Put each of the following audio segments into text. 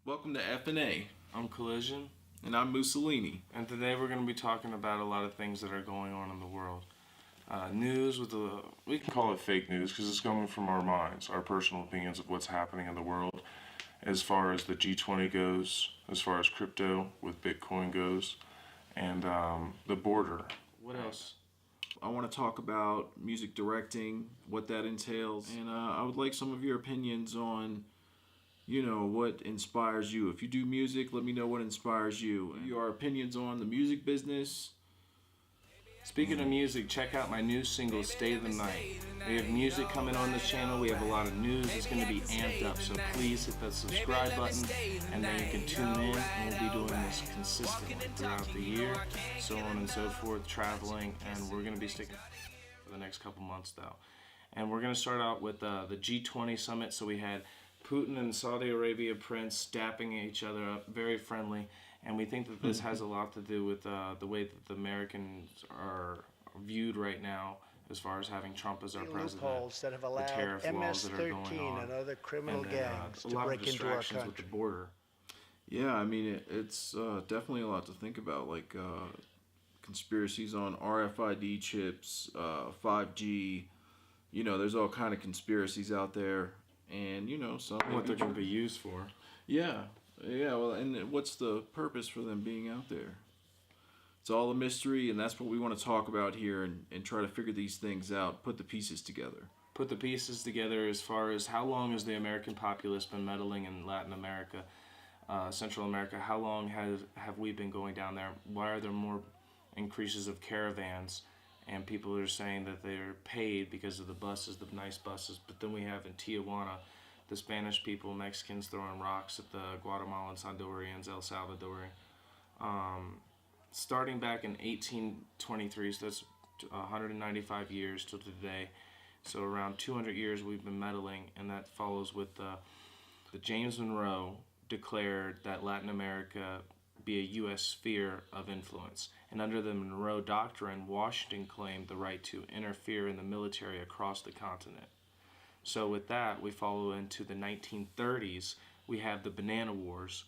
Welcome to F&A, I'm Collision, and I'm Mussolini. and today we're going to be talking about a lot of things that are going on in the world. News we can call it fake news because it's coming from our minds, our personal opinions of what's happening in the world as far as the G20 goes, as far as crypto with Bitcoin goes, and the border. What else? I want to talk about music directing, what that entails, and I would like some of your opinions on, what inspires you. If you do music, let me know what inspires you. Your opinions on the music business. Speaking of music, check out my new single, Stay the Night. We have music coming on this channel. We have a lot of news. It's going to be amped up. So please hit that subscribe button, and then you can tune in. And we'll be doing this consistently throughout the year, so on and so forth, traveling. And we're going to be sticking for the next couple months, though. And we're going to start out with the G20 summit. So we had Putin and Saudi Arabia prince dapping each other up, very friendly. And we think that this has a lot to do with the way that the Americans are viewed right now, as far as having Trump as our president. Loopholes that have allowed tariff laws that are going MS-13 on, and other criminal and then, gangs a to lot break of into our distractions with the country. border. Yeah, I mean, it's definitely a lot to think about, like conspiracies on RFID chips, 5G. There's all kind of conspiracies out there, and some What they're going to be used for. Yeah, well, and what's the purpose for them being out there? It's all a mystery, and that's what we want to talk about here and try to figure these things out, put the pieces together. Put the pieces together as far as how long has the American populace been meddling in Latin America, Central America? How long have we been going down there? Why are there more increases of caravans? And people are saying that they're paid because of the buses, the nice buses. But then we have in Tijuana, the Spanish people, Mexicans throwing rocks at the Guatemalans, Hondurans, El Salvador. Starting back in 1823, so that's 195 years till today. So around 200 years we've been meddling, and that follows with the James Monroe declared that Latin America be a U.S. sphere of influence. And under the Monroe Doctrine, Washington claimed the right to interfere in the military across the continent. So with that, we follow into the 1930s. We have the Banana Wars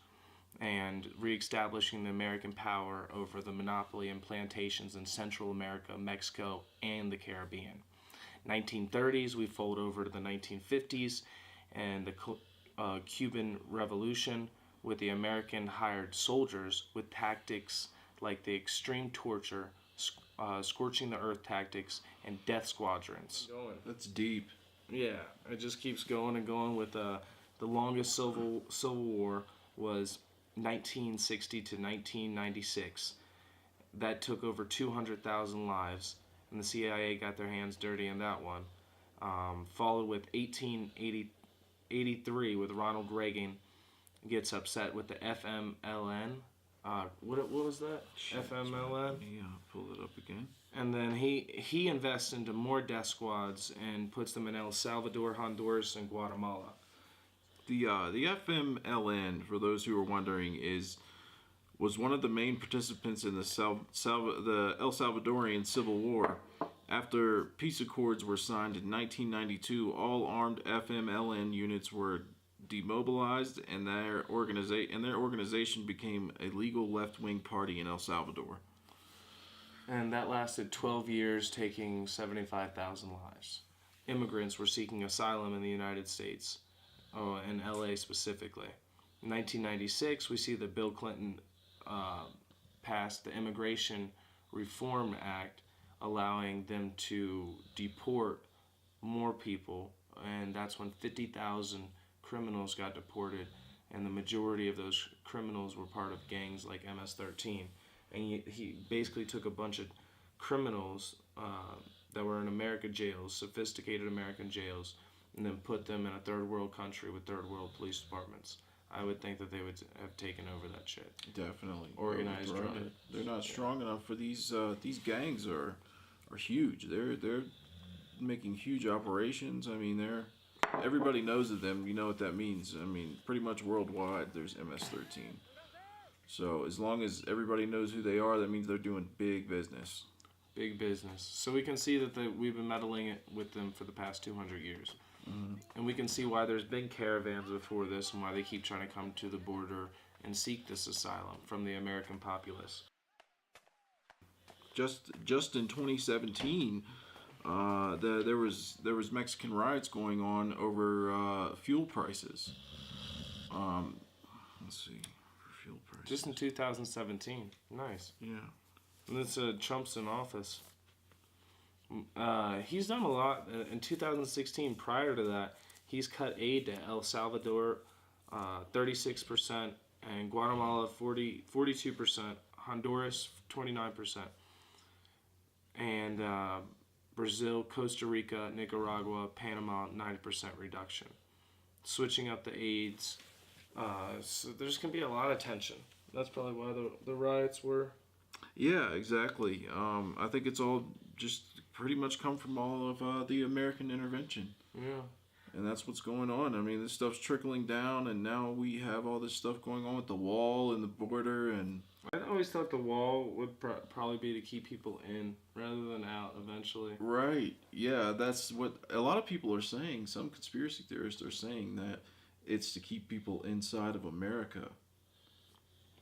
and reestablishing the American power over the monopoly and plantations in Central America, Mexico, and the Caribbean. 1930s, we fold over to the 1950s and the Cuban Revolution with the American hired soldiers with tactics like the extreme torture, scorching the earth tactics, and death squadrons. That's deep. Yeah, it just keeps going and going with the longest civil war was 1960 to 1996. That took over 200,000 lives, and the CIA got their hands dirty in that one. Followed with 1883 with Ronald Reagan gets upset with the FMLN. What was that? FMLN? Yeah, pull it up again. And then he invests into more death squads and puts them in El Salvador, Honduras, and Guatemala. The FMLN, for those who are wondering, was one of the main participants in the El Salvadorian Civil War. After peace accords were signed in 1992, all armed FMLN units were demobilized, and their organization became a legal left-wing party in El Salvador. And that lasted 12 years, taking 75,000 lives. Immigrants were seeking asylum in the United States, in LA specifically. In 1996, we see that Bill Clinton passed the Immigration Reform Act, allowing them to deport more people, and that's when 50,000 criminals got deported, and the majority of those criminals were part of gangs like MS-13. And he basically took a bunch of criminals that were in American jails, sophisticated American jails, and then put them in a third world country with third world police departments. I would think that they would have taken over that shit. Definitely Organized crime. They're not strong enough for these. These gangs are huge. They're making huge operations. I mean, everybody knows of them. You know what that means. I mean, pretty much worldwide, there's MS-13. So as long as everybody knows who they are, that means they're doing big business. Big business. So we can see that we've been meddling with them for the past 200 years. And we can see why there's been caravans before this and why they keep trying to come to the border and seek this asylum from the American populace. Just in 2017, there was Mexican riots going on over fuel prices. Let's see, fuel prices. Just in 2017. Nice. Yeah. And this Trump's in office. He's done a lot. In 2016, prior to that, he's cut aid to El Salvador 36%, and Guatemala 42%, Honduras 29%, and Brazil, Costa Rica, Nicaragua, Panama 90% reduction. Switching up the aids. So there's going to be a lot of tension. That's probably why the riots were. Yeah, exactly. I think it's all just pretty much come from all of the American intervention. Yeah. And that's what's going on. I mean, this stuff's trickling down, and now we have all this stuff going on with the wall and the border. And I always thought the wall would probably be to keep people in rather than out eventually. Right. Yeah, that's what a lot of people are saying. Some conspiracy theorists are saying that it's to keep people inside of America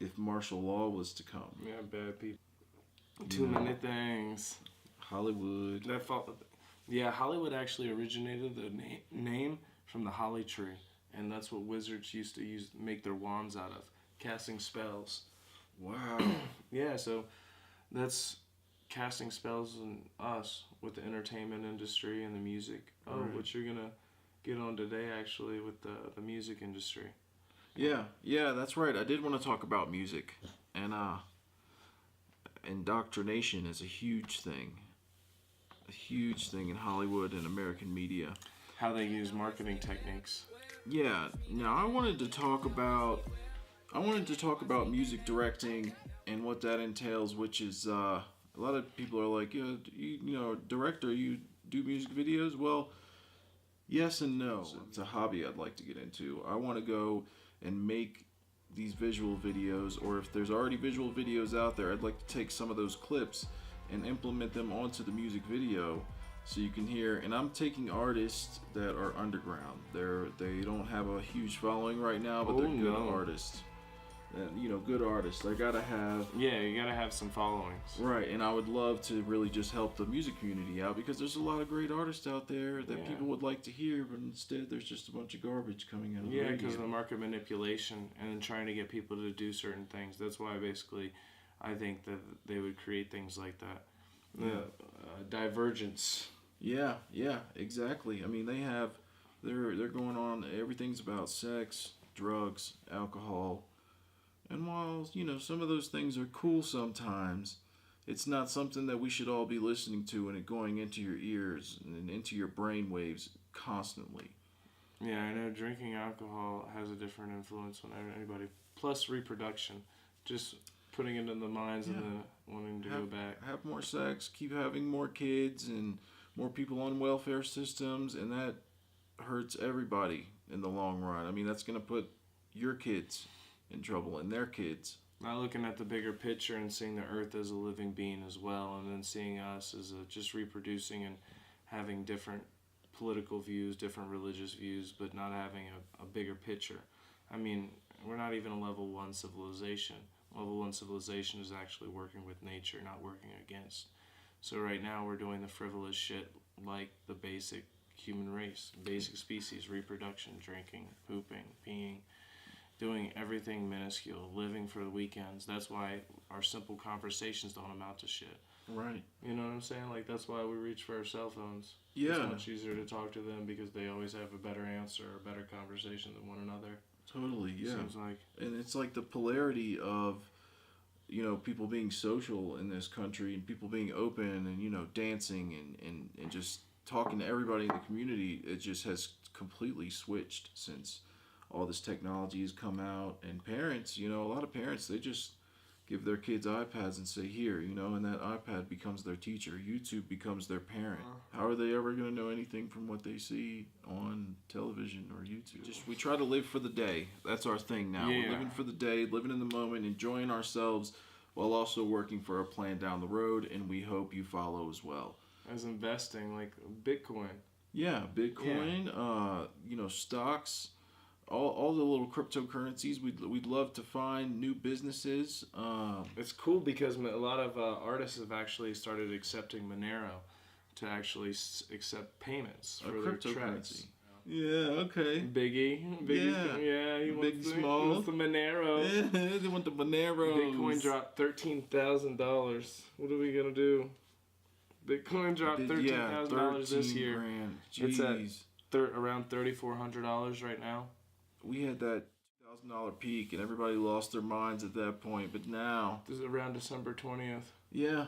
if martial law was to come. Yeah, bad people. Too many things. Hollywood. Yeah, Hollywood actually originated the name from the holly tree, and that's what wizards used to make their wands out of, casting spells. Wow. Yeah, so that's casting spells on us with the entertainment industry and the music. Oh, Right. what you're gonna get on today actually with the music industry. Yeah, that's right. I did want to talk about music, and indoctrination is a huge thing in Hollywood and American media. How they use marketing techniques. Yeah. Now I wanted to talk about music directing and what that entails, which is a lot of people are like, you know, director, you do music videos? Well, yes and no. It's a hobby I'd like to get into. I want to go and make these visual videos, or if there's already visual videos out there, I'd like to take some of those clips and implement them onto the music video so you can hear. And I'm taking artists that are underground. They don't have a huge following right now, but they're good artists. And, good artists. I gotta have. Yeah, you gotta have some followings. Right, and I would love to really just help the music community out, because there's a lot of great artists out there that people would like to hear, but instead there's just a bunch of garbage coming out of the radio. Yeah, because of the market manipulation and trying to get people to do certain things. That's why basically I think that they would create things like that. Divergence. Yeah, exactly. I mean, they're going on, everything's about sex, drugs, alcohol. And while, some of those things are cool sometimes, it's not something that we should all be listening to and it going into your ears and into your brain waves constantly. Yeah, I know drinking alcohol has a different influence on anybody. Plus reproduction. Just putting it in the minds and then wanting to go back. Have more sex, keep having more kids and more people on welfare systems, and that hurts everybody in the long run. I mean, that's going to put your kids in trouble and their kids. Not looking at the bigger picture and seeing the earth as a living being as well, and then seeing us as just reproducing and having different political views, different religious views, but not having a bigger picture. I mean, we're not even a level 1 civilization. Level 1 civilization is actually working with nature, not working against. So right now we're doing the frivolous shit like the basic human race, basic species, reproduction, drinking, pooping, peeing, doing everything minuscule, living for the weekends. That's why our simple conversations don't amount to shit. Right. You know what I'm saying? Like, that's why we reach for our cell phones. Yeah. It's much easier to talk to them because they always have a better answer or a better conversation than one another. Totally, yeah. Seems like. And it's like the polarity of, people being social in this country and people being open and, dancing and just talking to everybody in the community. It just has completely switched since all this technology has come out. And parents, a lot of parents, they just give their kids iPads and say, here, and that iPad becomes their teacher. YouTube becomes their parent. How are they ever going to know anything from what they see on television or YouTube? We try to live for the day. That's our thing now. Yeah. We're living for the day, living in the moment, enjoying ourselves while also working for a plan down the road, and we hope you follow as well. As investing, like Bitcoin. Yeah, Bitcoin, stocks, all the little cryptocurrencies. We'd love to find new businesses. It's cool because a lot of artists have actually started accepting Monero to actually accept payments for their tracks. Yeah, okay. Biggie, he Big wants Small. he wants the Monero. Yeah, they want the Monero. Bitcoin dropped $13,000. What are we gonna do? Bitcoin dropped $13,000 this year. Grand. It's at Jeez. around $3,400 right now. We had that $1,000 peak, and everybody lost their minds at that point. But now, This is around December 20th. yeah,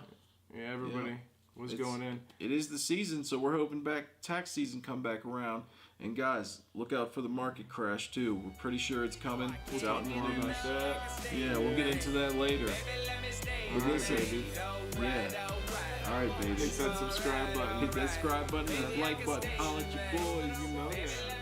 Yeah, everybody was It's- going in. it is the season, so we're hoping tax season come back around. And guys, look out for the market crash too. We're pretty sure it's coming. It's out in the More news. about that. Yeah, we'll get into that later. All right, listen, baby. Yeah. All right, baby. Hit that subscribe button. Hit that subscribe button and that like button. Holla at your boys. You know that.